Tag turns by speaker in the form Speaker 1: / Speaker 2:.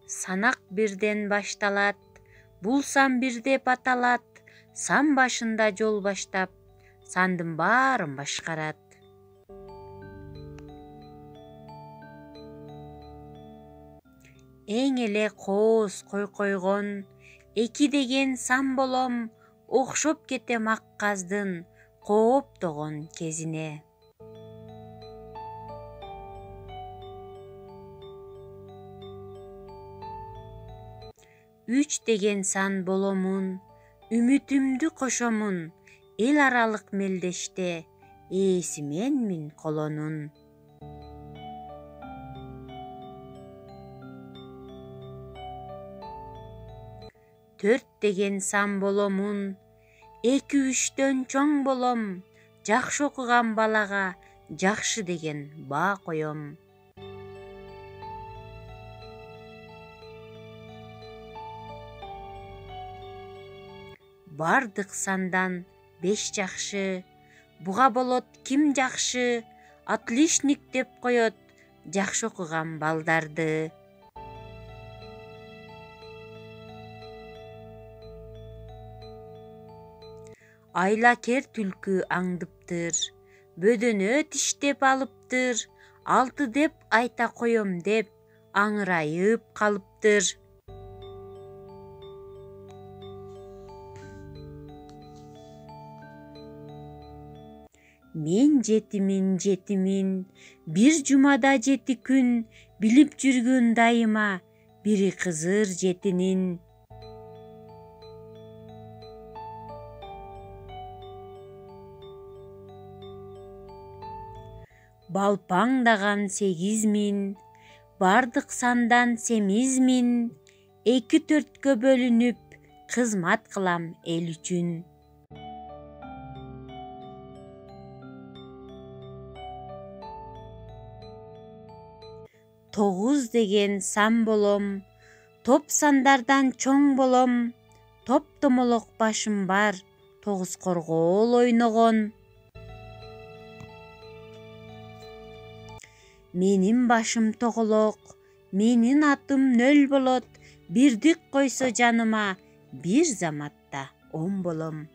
Speaker 1: Санак бирден башталат, бул сан бир деп аталат. Сан башында жол баштап, сандын баарын башкарат. Эң эле кооз койгон, 2 деген сан болом, окшоп кетем ак каздын кооптогон кезине. 3 деген сан боломун, үмүтүмдү кошомун, эл аралык мелдеште, ээси менмин колонун. 4 деген сан боломун, 2-3-төн чоң болом, жакшы окуган балага жакшы деген баа коем. Бардык сандан 5 жакшы, буга болот ким жакшы, отличник деп коет жакшы окуган балдарды. Айлакер түлкү аңдыптыр, бөдөнө тиштеп алыптыр, 6 деп айта коем деп аңырайып калыптыр. Мен жетимин, бир жумада 7 күн, билип жүргүн дайыма, бири кызыр жетинин. Балпаңдаган 8 миң, бардык сандан семизмин, 2-4кө бөлүнүп, кызмат кылам эл үчүн. 9 деген сан болом, топ сандардан чоң болом, топ-томолок башым бар, 9 коргоол ойногон. Менин башым тоголок, менин атым нөл болот, бирдик койсо жаныма, бир заматта 10 болом.